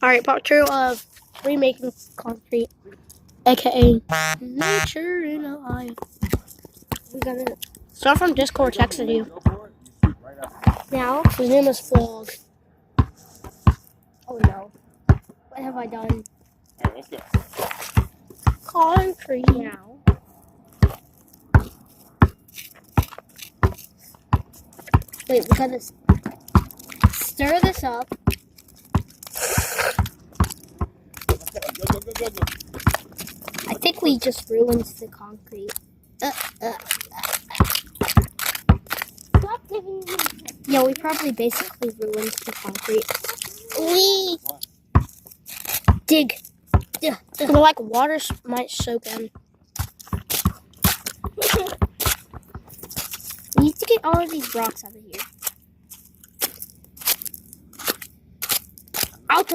Alright, part 2 of remaking concrete, aka nature in Ohio. We're gonna start from Discord texted you. Now, his name is Flog. Oh no. What have I done? Alright, let's go. Concrete now. Wait, we gotta stir this up. Go. I think we just ruined the concrete. Yeah, we probably basically ruined the concrete. We dig. Like water might soak in. We need to get all of these rocks out of here.